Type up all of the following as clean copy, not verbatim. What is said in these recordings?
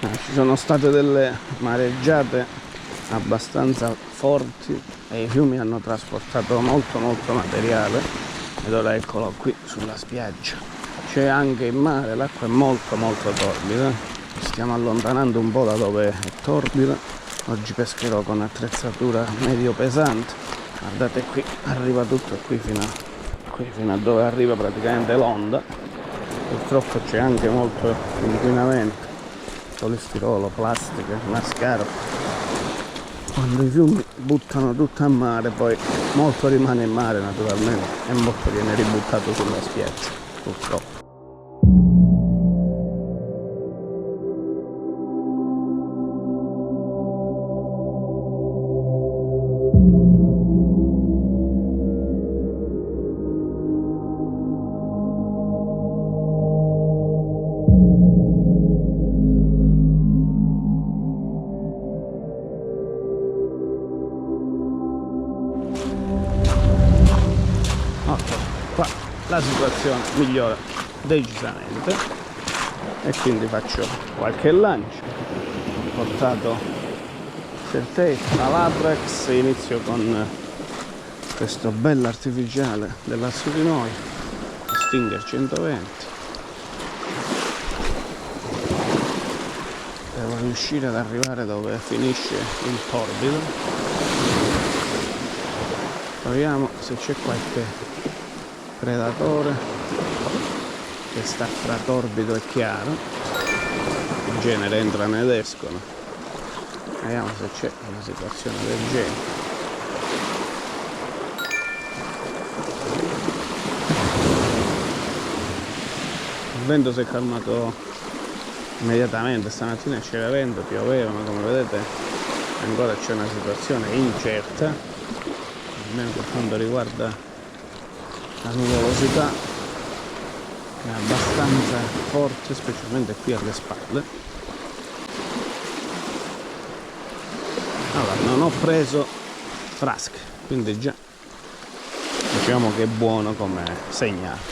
Ci sono state delle mareggiate abbastanza forti e i fiumi hanno trasportato molto materiale, ed ora eccolo qui sulla spiaggia. C'è anche il mare, l'acqua è molto torbida. Stiamo allontanando un po' da dove è torbida. Oggi pescherò con attrezzatura medio pesante. Guardate, qui arriva tutto qui fino a dove arriva praticamente l'onda. Purtroppo c'è anche molto inquinamento, polistirolo, plastica, una scarpa. Quando i fiumi buttano tutto a mare, poi molto rimane in mare naturalmente e molto viene ributtato sulla spiaggia, purtroppo. Qua la situazione migliora decisamente e quindi faccio qualche lancio. Ho portato Certei, la Labrax, inizio con questo bello artificiale della su di noi, Stinger 120. Devo riuscire ad arrivare dove finisce il torbido. Proviamo se c'è qualche predatore che sta fra torbido e chiaro. In genere entrano ed escono. Vediamo se c'è una situazione del genere. Il vento si è calmato immediatamente. Stamattina c'era vento, pioveva, ma come vedete ancora c'è una situazione incerta, almeno per quanto riguarda la nuvolosità, è abbastanza forte, specialmente qui alle spalle. Allora, non ho preso frasche, quindi già diciamo che è buono come segnale.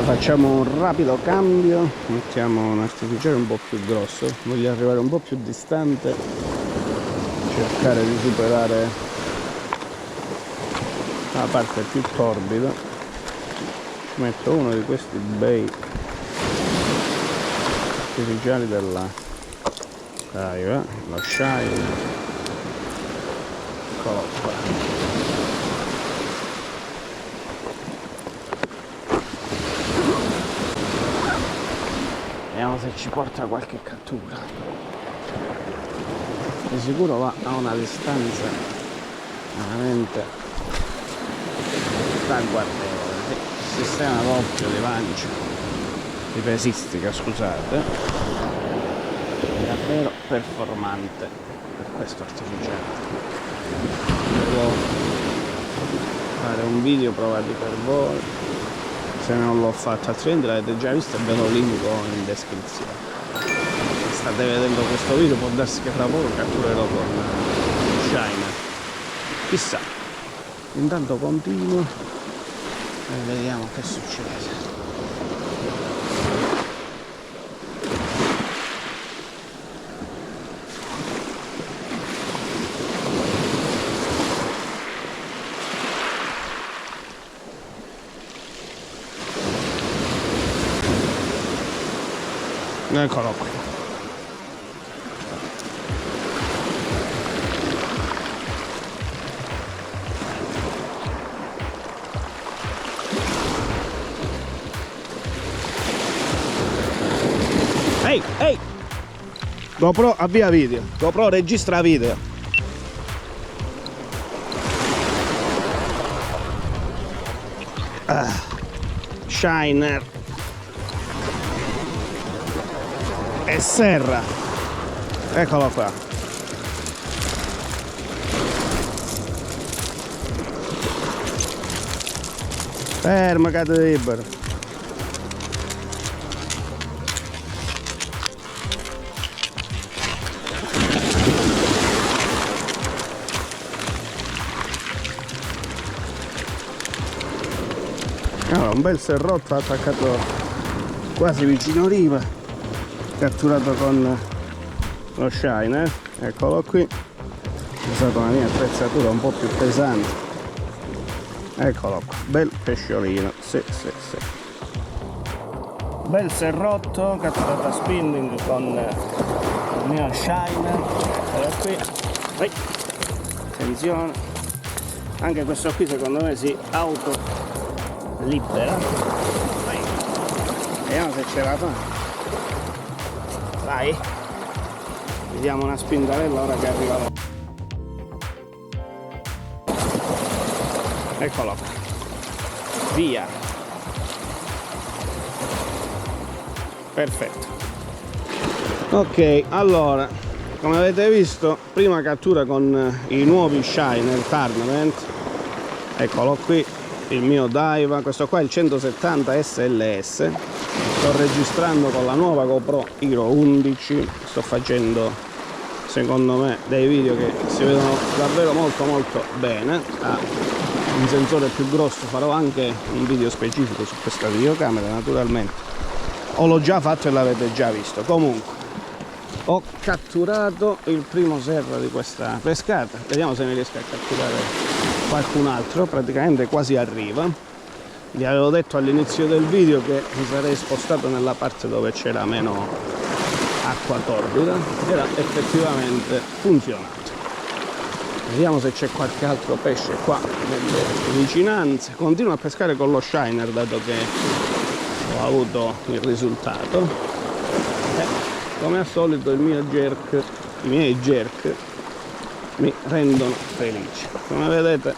Facciamo un rapido cambio, mettiamo un artificiale un po' più grosso, voglio arrivare un po' più distante, cercare di superare la parte più torbida. Ci metto uno di questi bei artificiali della Daiwa, lo Shine. Eccolo qua. Vediamo se ci porta qualche cattura. Di sicuro va a una distanza veramente ragguardevole. Il sistema doppio di lancio, di pesistica, scusate, è davvero performante per questo artificiale. Devo fare un video provati per voi, se non l'ho fatto, altrimenti l'avete già visto e ve lo linko in descrizione. Se state vedendo questo video può darsi che fra poco catturerò con Shiner, chissà. Intanto continuo e vediamo che succede. Eccolo qui. Ehi, ehi! GoPro avvia video, GoPro registra video. Shiner e serra, eccolo qua. Ferma, cade libero. Allora, un bel serrotto attaccato quasi vicino riva, catturato con lo shiner, eccolo qui. Ho usato una mia attrezzatura un po' più pesante, eccolo qua, bel pesciolino, sì. Bel serrotto catturato a spinning con il mio shiner, eccolo qui. Vai. Attenzione, anche questo qui secondo me si auto libera. Vai. Vediamo se ce la fa. Vai, gli diamo una spintarella ora che arriva l'ora. Eccolo qua, via, perfetto. Ok, allora, come avete visto, prima cattura con i nuovi shiner Tournament. Eccolo qui, il mio Daiwa, questo qua è il 170 SLS. Sto registrando con la nuova GoPro Hero 11, sto facendo secondo me dei video che si vedono davvero molto bene. Un sensore più grosso, farò anche un video specifico su questa videocamera naturalmente, o l'ho già fatto e l'avete già visto. Comunque ho catturato il primo serra di questa pescata, vediamo se ne riesco a catturare qualcun altro, praticamente quasi arriva. Vi avevo detto all'inizio del video che mi sarei spostato nella parte dove c'era meno acqua torbida ed ha effettivamente funzionato. Vediamo se c'è qualche altro pesce qua nelle vicinanze. Continuo a pescare con lo shiner dato che ho avuto il risultato e come al solito i miei jerk mi rendono felice. Come vedete,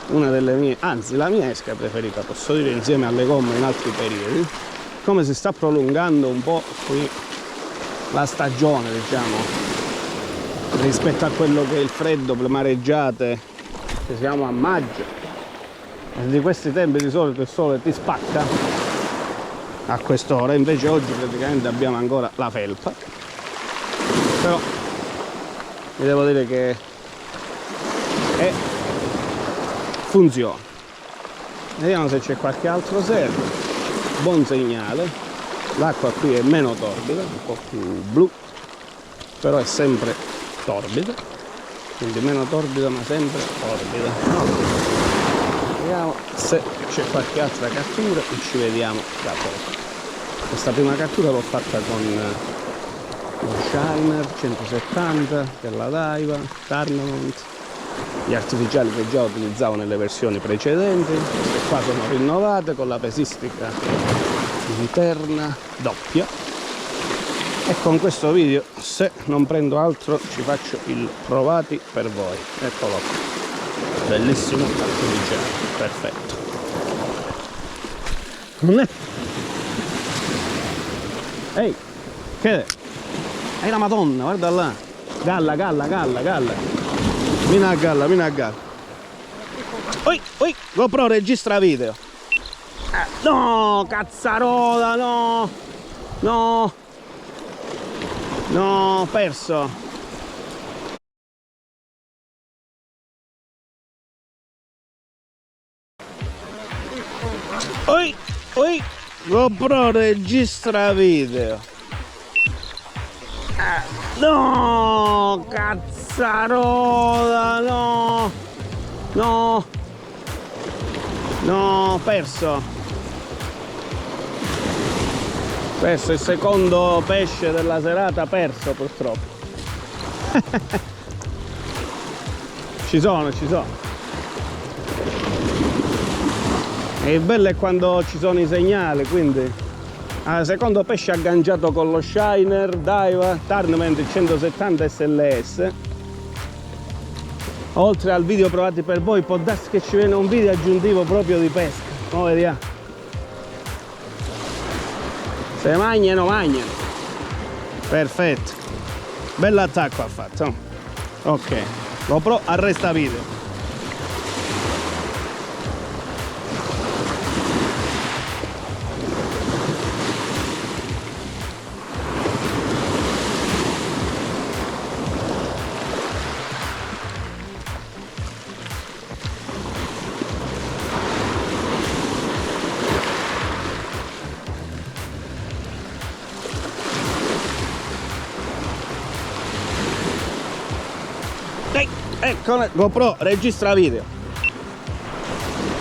una delle mie, anzi la mia esca preferita, posso dire, insieme alle gomme in altri periodi. Come si sta prolungando un po' qui la stagione, diciamo, rispetto a quello che è il freddo, le mareggiate, che siamo a maggio, e di questi tempi di solito il sole ti spacca a quest'ora, invece oggi praticamente abbiamo ancora la felpa. Però vi devo dire che funziona. Vediamo se c'è qualche altro serra. Buon segnale, l'acqua qui è meno torbida, un po' più blu, però è sempre torbida, quindi meno torbida ma sempre torbida. Vediamo se c'è qualche altra cattura e ci vediamo da poco. Questa prima cattura l'ho fatta con lo shiner 170 della Daiwa Tournament, gli artificiali che già utilizzavo nelle versioni precedenti, queste qua sono rinnovate con la pesistica interna doppia. E con questo video, se non prendo altro, ci faccio il provati per voi. Eccolo qua, bellissimo artificiale, perfetto. Non è... Ehi, che è? È la Madonna, guarda là. Galla. Vieni a galla. Oi, GoPro registra video. No, cazzarola, no, perso. Oi, GoPro registra video. No, cazzarola, no, perso. Questo è il secondo pesce della serata perso purtroppo. Ci sono. E il bello è quando ci sono i segnali, quindi secondo pesce agganciato con lo Shiner Daiwa Tournament 170 SLS. Oltre al video provati per voi, può darsi che ci viene un video aggiuntivo proprio di pesca. Ora vediamo. Se mangiano. Perfetto. Bell'attacco ha fatto. Ok. GoPro arresta video. Ecco, GoPro registra video.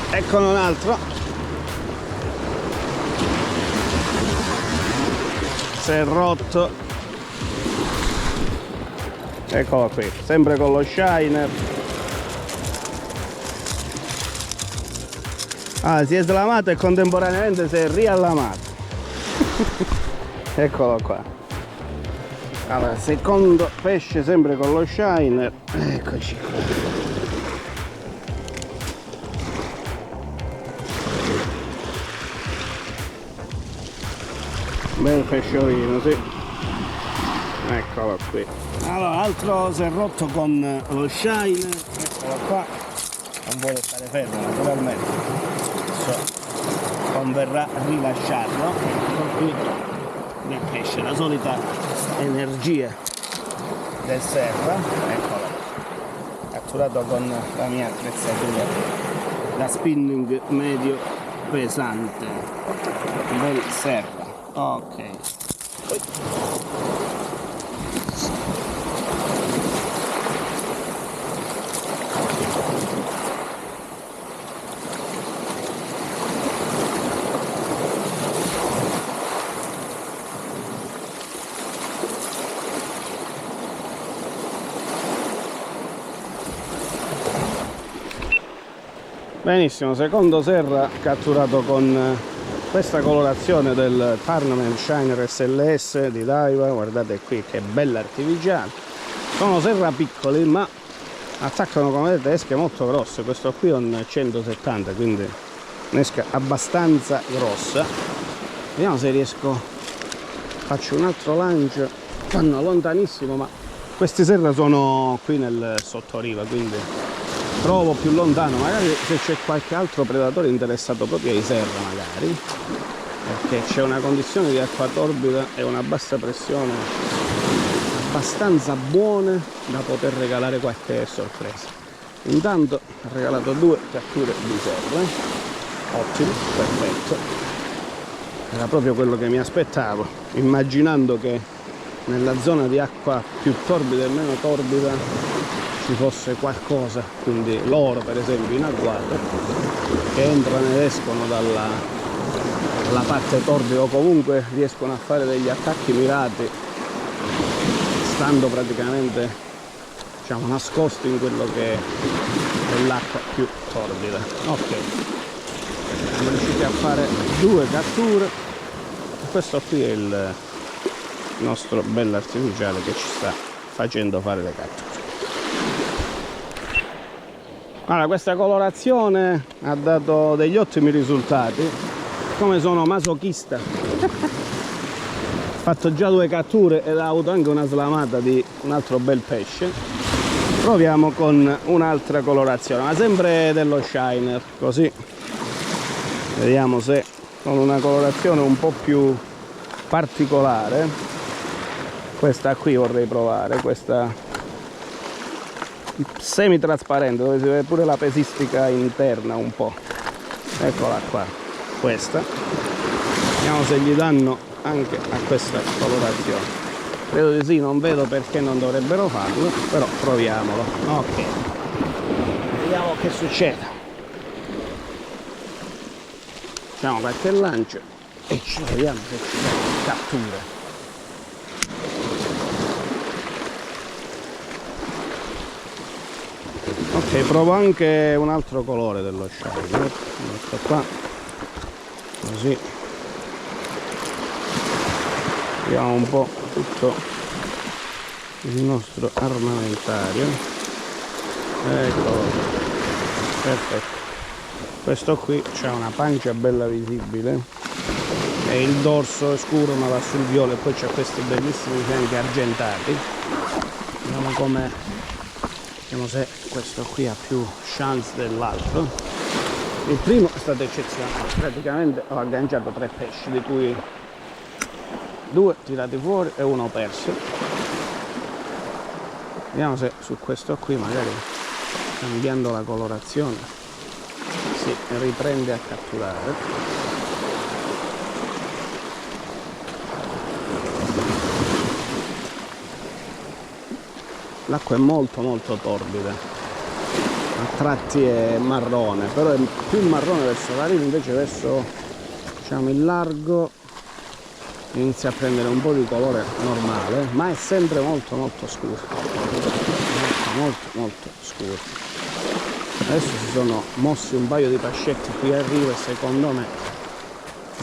Eccone un altro. Si è rotto. Eccolo qui, sempre con lo Shiner. Si è slamato e contemporaneamente si è riallamato. Eccolo qua. Allora, secondo pesce sempre con lo Shiner. Eccoci qua. Bel pesciolino, sì. Eccolo qui. Allora, altro si è rotto con lo Shiner. Eccolo qua. Non vuole stare fermo naturalmente. Converrà rilasciarlo. Ecco qui. Nel pesce, la solita energia del serra, eccolo, catturato con la mia attrezzatura da spinning medio pesante, bel serra. Ok. Benissimo, secondo serra catturato con questa colorazione del Tournament Shiner SLS di Daiwa. Guardate qui che bella artificiale. Sono serra piccoli ma attaccano, come vedete, esche molto grosse. Questo qui è un 170, quindi un'esca abbastanza grossa. Vediamo se riesco, faccio un altro lancio. Vanno lontanissimo, ma questi serra sono qui nel sottoriva, quindi trovo più lontano, magari se c'è qualche altro predatore interessato proprio ai serra, magari, perché c'è una condizione di acqua torbida e una bassa pressione abbastanza buone da poter regalare qualche sorpresa. Intanto ho regalato 2 catture di serra, ottimo, perfetto, era proprio quello che mi aspettavo, immaginando che nella zona di acqua più torbida e meno torbida ci fosse qualcosa, quindi loro per esempio in agguato che entrano ed escono dalla parte torbida, o comunque riescono a fare degli attacchi mirati stando praticamente, diciamo, nascosti in quello che è l'acqua più torbida. Ok, siamo riusciti a fare 2 catture. Questo qui è il nostro bell'artificiale che ci sta facendo fare le catture. Allora, questa colorazione ha dato degli ottimi risultati. Come sono masochista, ho fatto già 2 catture ed ho avuto anche una slamata di un altro bel pesce. Proviamo con un'altra colorazione, ma sempre dello Shiner, così vediamo se con una colorazione un po' più particolare. Questa qui vorrei provare, questa semi trasparente, dove si vede pure la pesistica interna un po'. Eccola qua, questa. Vediamo se gli danno anche a questa colorazione. Credo di sì, non vedo perché non dovrebbero farlo, però proviamolo. Ok, vediamo che succede. Facciamo qualche lancio e ci vediamo se ci catture. Ok, provo anche un altro colore dello shiner, questo qua, così vediamo un po' tutto il nostro armamentario. Eccolo, perfetto. Questo qui c'ha una pancia bella visibile e il dorso è scuro ma va sul viola, e poi c'ha questi bellissimi fianchi argentati. Vediamo come, vediamo se questo qui ha più chance dell'altro. Il primo è stato eccezionale, praticamente ho agganciato 3 pesci, di cui 2 tirati fuori e 1 perso. Vediamo se su questo qui, magari cambiando la colorazione, si riprende a catturare. L'acqua è molto torbida, a tratti è marrone, però è più marrone verso la riva, invece verso, diciamo, il largo inizia a prendere un po' di colore normale, ma è sempre molto scuro, molto scuro. Adesso si sono mossi un paio di pascetti qui a riva e secondo me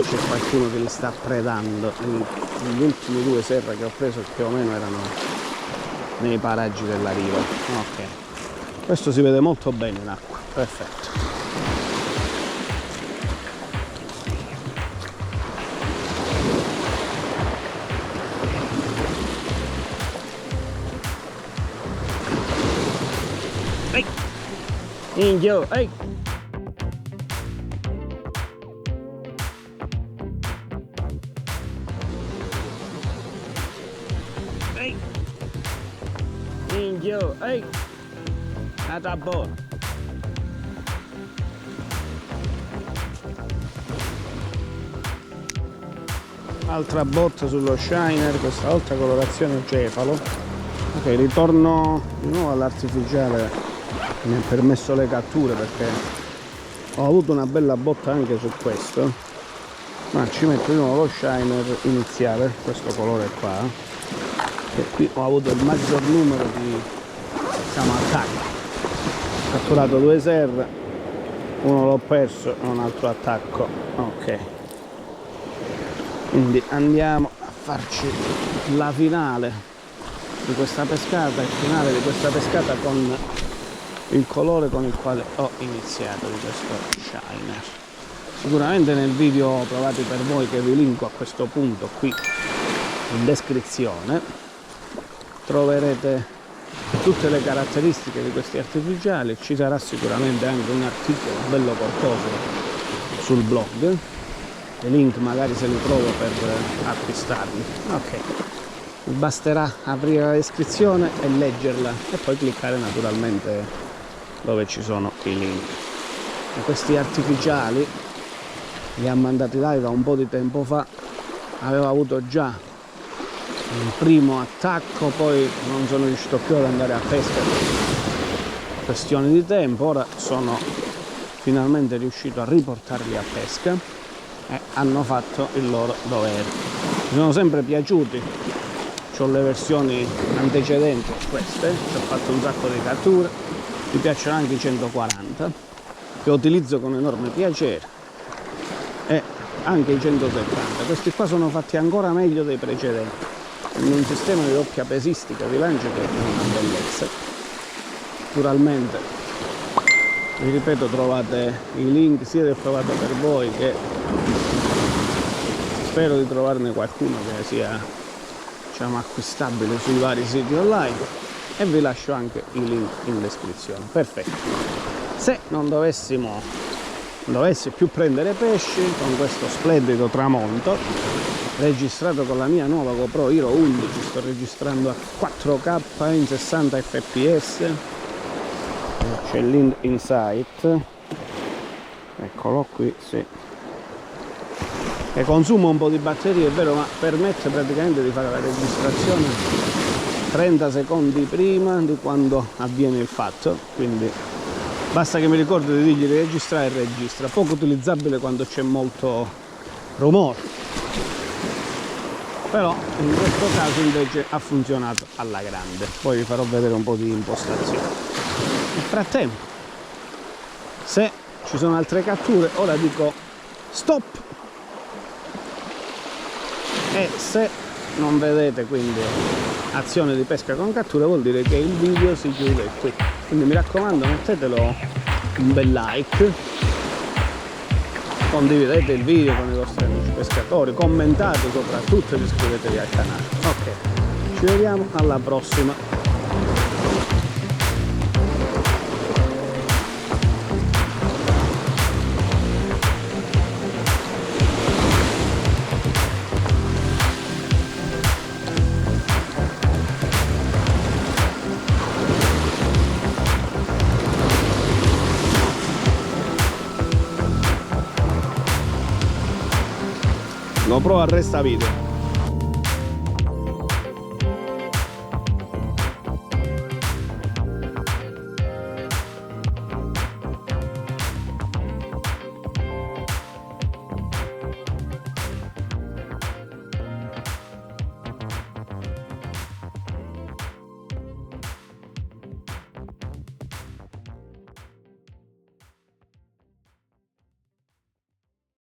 c'è qualcuno che li sta predando. Gli ultimi 2 serra che ho preso più o meno erano nei paraggi della riva. Ok, questo si vede molto bene in acqua, perfetto. Indio, ehi! Ehi! Indio, ehi! Nata a bordo! Altra botta sullo shiner, questa volta colorazione cefalo. Ok, ritorno di nuovo all'artificiale. Mi ha permesso le catture perché ho avuto una bella botta anche su questo, ma ci metto di nuovo lo shiner iniziale, questo colore qua, e qui ho avuto il maggior numero di, diciamo, attacchi. Ho catturato 2 serre, uno l'ho perso e un altro attacco. Ok, quindi andiamo a farci la finale di questa pescata, il finale di questa pescata con il colore con il quale ho iniziato di questo shiner. Sicuramente nel video provati per voi, che vi linko a questo punto qui in descrizione, troverete tutte le caratteristiche di questi artificiali. Ci sarà sicuramente anche un articolo bello corposo sul blog, i link magari se li trovo per acquistarli. Ok, basterà aprire la descrizione e leggerla e poi cliccare naturalmente dove ci sono i link. E questi artificiali li ha mandati live da un po' di tempo fa, avevo avuto già un primo attacco, poi non sono riuscito più ad andare a pesca per questioni di tempo. Ora sono finalmente riuscito a riportarli a pesca e hanno fatto il loro dovere. Mi sono sempre piaciuti, ho le versioni antecedenti, queste, ci ho fatto un sacco di catture. Mi piacciono anche i 140, che utilizzo con enorme piacere, e anche i 170. Questi qua sono fatti ancora meglio dei precedenti, in un sistema di doppia pesistica di lance che è una bellezza. Naturalmente, vi ripeto, trovate i link sia del provato per voi, che spero di trovarne qualcuno che sia, diciamo, acquistabile sui vari siti online, e vi lascio anche i link in descrizione. Perfetto. Se non dovessi più prendere pesci, con questo splendido tramonto registrato con la mia nuova GoPro Hero 11, sto registrando a 4K in 60 fps, c'è l'Insight, eccolo qui, sì, che consuma un po' di batteria, è vero, ma permette praticamente di fare la registrazione 30 secondi prima di quando avviene il fatto, quindi basta che mi ricordo di dirgli di registrare e registra. Poco utilizzabile quando c'è molto rumore. però in questo caso invece ha funzionato alla grande. Poi vi farò vedere un po' di impostazione. Nel frattempo, se ci sono altre catture, ora dico stop, e se non vedete quindi azione di pesca con cattura vuol dire che il video si chiude qui. Quindi mi raccomando, mettetelo un bel like, condividete il video con i vostri amici pescatori, commentate soprattutto ed iscrivetevi al canale. Ok, ci vediamo alla prossima. GoPro arresta video.